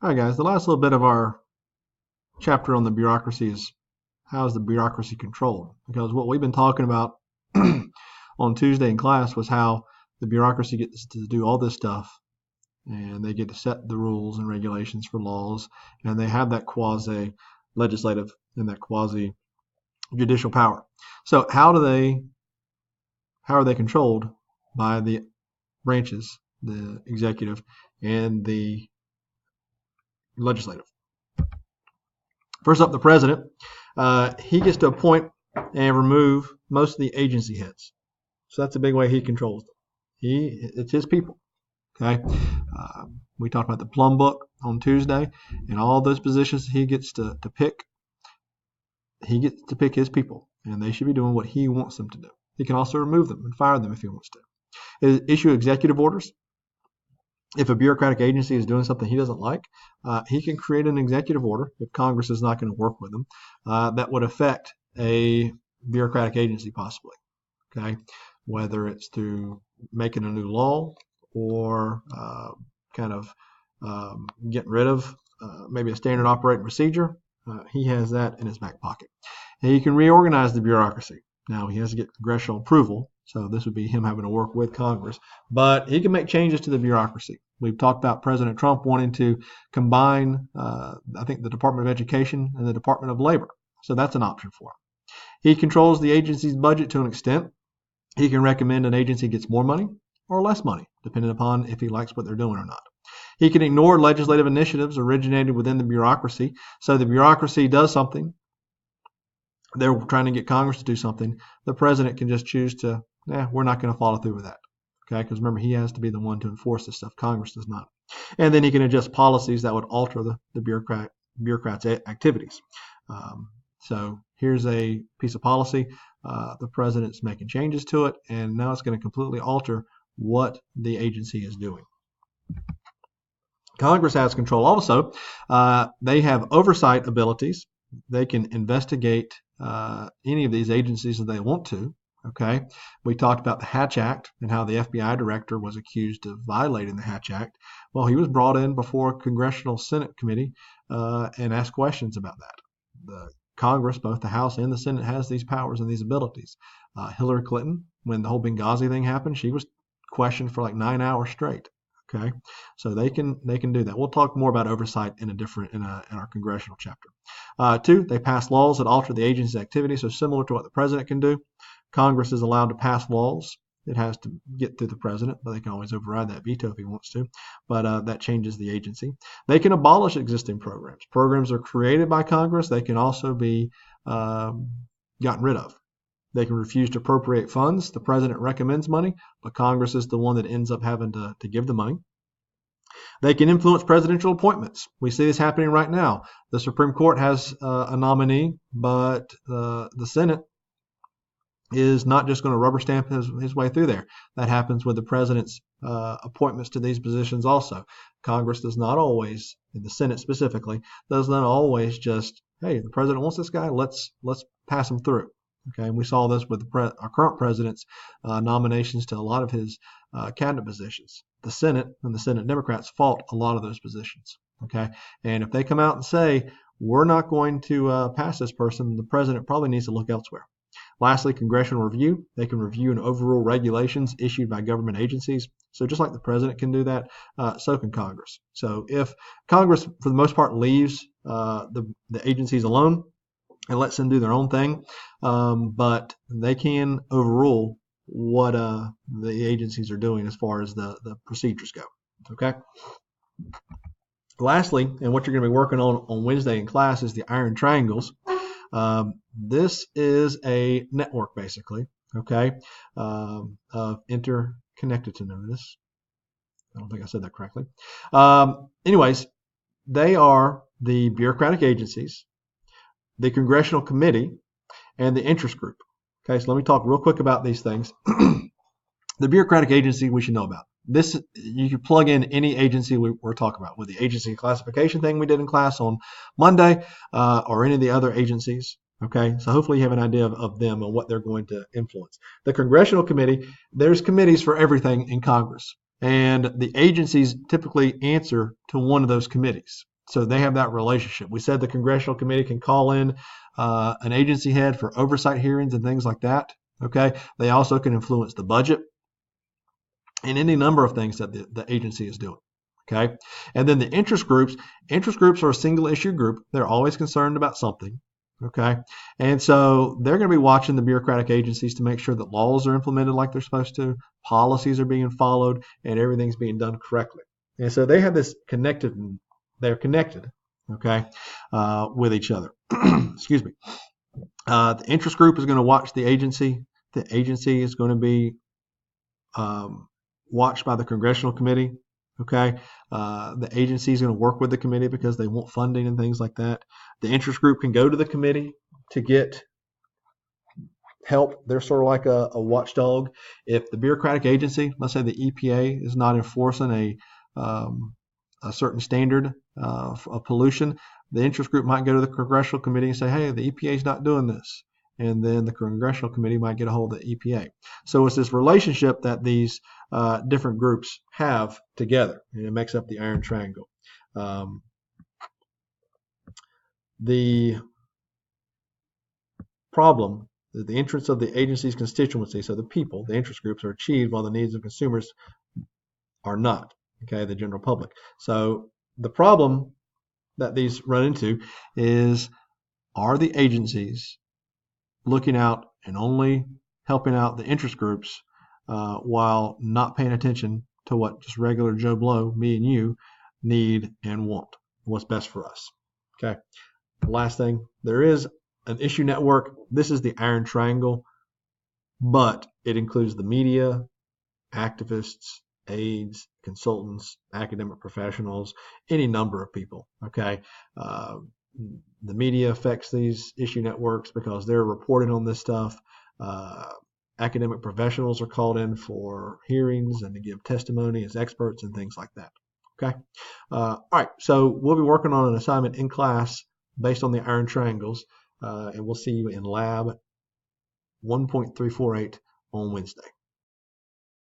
All right, guys, the last little bit of our chapter on the bureaucracy is how is the bureaucracy controlled? Because what we've been talking about on Tuesday in class was how the bureaucracy gets to do all this stuff and they get to set the rules and regulations for laws, and they have that quasi legislative and that quasi judicial power. So how are they controlled by the branches, the executive and the legislative? First up, the president. He gets to appoint and remove most of the agency heads. So that's a big way he controls them. It's his people. Okay. We talked about the Plum Book on Tuesday, and all those positions he gets to pick. He gets to pick his people, and they should be doing what he wants them to do. He can also remove them and fire them if he wants to. Issue executive orders. If a bureaucratic agency is doing something he doesn't like, he can create an executive order, if Congress is not going to work with him, that would affect a bureaucratic agency possibly. Okay, whether it's through making a new law or getting rid of maybe a standard operating procedure. He has that in his back pocket. And he can reorganize the bureaucracy. Now, he has to get congressional approval, so this would be him having to work with Congress. But he can make changes to the bureaucracy. We've talked about President Trump wanting to combine, I think, the Department of Education and the Department of Labor. So that's an option for him. He controls the agency's budget to an extent. He can recommend an agency gets more money or less money, depending upon if he likes what they're doing or not. He can ignore legislative initiatives originated within the bureaucracy. So the bureaucracy does something. They're trying to get Congress to do something. The president can just choose to, we're not going to follow through with that. Okay, because remember, he has to be the one to enforce this stuff. Congress does not. And then he can adjust policies that would alter the bureaucrats' activities. So here's a piece of policy. The president's making changes to it, and now it's going to completely alter what the agency is doing. Congress has control also. They have oversight abilities. They can investigate any of these agencies that they want to. Okay, we talked about the Hatch Act and how the FBI director was accused of violating the Hatch Act. Well, he was brought in before a congressional Senate committee and asked questions about that. The Congress, both the House and the Senate, has these powers and these abilities. Hillary Clinton, when the whole Benghazi thing happened, she was questioned for like 9 hours straight. Okay, so they can do that. We'll talk more about oversight in our congressional chapter. 2, they pass laws that alter the agency's activity. So similar to what the president can do, Congress is allowed to pass laws. It has to get through the president, but they can always override that veto if he wants to. But that changes the agency. They can abolish existing programs. Programs are created by Congress. They can also be gotten rid of. They can refuse to appropriate funds. The president recommends money, but Congress is the one that ends up having to give the money. They can influence presidential appointments. We see this happening right now. The Supreme Court has a nominee, but the Senate is not just going to rubber stamp his way through there. That happens with the president's appointments to these positions also. Congress does not always, in the Senate specifically, does not always just, hey, the president wants this guy, let's pass him through. Okay, and we saw this with our current president's nominations to a lot of his cabinet positions. The Senate and the Senate Democrats fought a lot of those positions. Okay, and if they come out and say, we're not going to pass this person, the president probably needs to look elsewhere. Lastly, congressional review. They can review and overrule regulations issued by government agencies. So just like the president can do that, so can Congress. So if Congress, for the most part, leaves the agencies alone and lets them do their own thing, but they can overrule what the agencies are doing as far as the procedures go. Okay. Lastly, and what you're going to be working on Wednesday in class is the iron triangles. This is a network, basically, okay, of interconnectedness. I don't think I said that correctly. Anyways, they are the bureaucratic agencies, the congressional committee, and the interest group. Okay, so let me talk real quick about these things. The bureaucratic agency we should know about. This, you can plug in any agency we're talking about, with the agency classification thing we did in class on Monday, or any of the other agencies. Okay, so hopefully you have an idea of them and what they're going to influence. The congressional committee, there's committees for everything in Congress, and the agencies typically answer to one of those committees. So they have that relationship. We said the congressional committee can call in an agency head for oversight hearings and things like that. Okay. They also can influence the budget and any number of things that the agency is doing. Okay. And then the interest groups are a single issue group. They're always concerned about something. Okay. And so they're going to be watching the bureaucratic agencies to make sure that laws are implemented like they're supposed to, policies are being followed, and everything's being done correctly. And so they have this they're connected, okay, with each other. Excuse me. The interest group is going to watch the agency. The agency is going to be watched by the congressional committee. Okay. The agency is going to work with the committee because they want funding and things like that. The interest group can go to the committee to get help. They're sort of like a watchdog. If the bureaucratic agency, let's say the EPA, is not enforcing a certain standard of pollution, the interest group might go to the congressional committee and say, hey, the EPA is not doing this. And then the congressional committee might get a hold of the EPA. So it's this relationship that these different groups have together, and it makes up the iron triangle. The problem is the interests of the agency's constituency, so the people, the interest groups, are achieved while the needs of consumers are not, okay, the general public. So the problem that these run into is, are the agencies looking out and only helping out the interest groups while not paying attention to what just regular Joe Blow, me and you, need and want, what's best for us. Okay. The last thing, there is an issue network. This is the iron triangle, but it includes the media, activists, aides, consultants, academic professionals, any number of people. Okay. The media affects these issue networks because they're reporting on this stuff. Academic professionals are called in for hearings and to give testimony as experts and things like that. Okay. All right. So we'll be working on an assignment in class based on the iron triangles, and we'll see you in lab 1.348 on Wednesday.